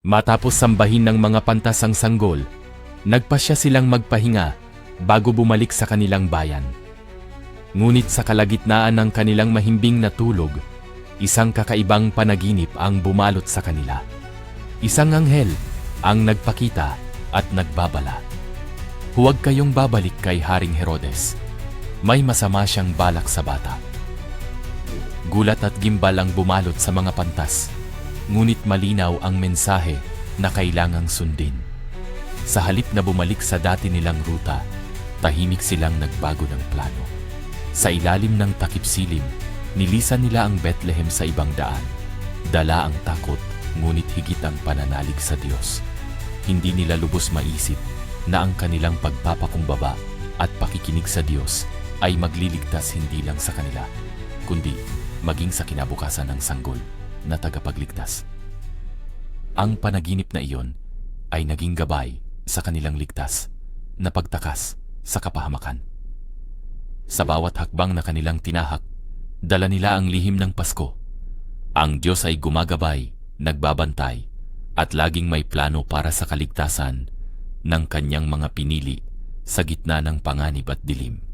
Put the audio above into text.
Matapos sambahin ng mga pantas ang sanggol, nagpasya silang magpahinga bago bumalik sa kanilang bayan. Ngunit sa kalagitnaan ng kanilang mahimbing na tulog, isang kakaibang panaginip ang bumalot sa kanila. Isang anghel ang nagpakita at nagbabala. Huwag kayong babalik kay Haring Herodes. May masama siyang balak sa bata. Gulat at gimbal ang bumalot sa mga pantas, ngunit malinaw ang mensahe na kailangang sundin. Sa halip na bumalik sa dati nilang ruta, tahimik silang nagbago ng plano. Sa ilalim ng takip silim, nilisan nila ang Bethlehem sa ibang daan. Dala ang takot, ngunit higit ang pananalig sa Diyos. Hindi nila lubos maisip na ang kanilang pagpapakumbaba at pakikinig sa Diyos ay magliligtas hindi lang sa kanila, kundi maging sa kinabukasan ng sanggol na tagapagligtas. Ang panaginip na iyon ay naging gabay sa kanilang ligtas na pagtakas sa kapahamakan. Sa bawat hakbang na kanilang tinahak, dala nila ang lihim ng Pasko. Ang Diyos ay gumagabay, nagbabantay, at laging may plano para sa kaligtasan ng kanyang mga pinili sa gitna ng panganib at dilim.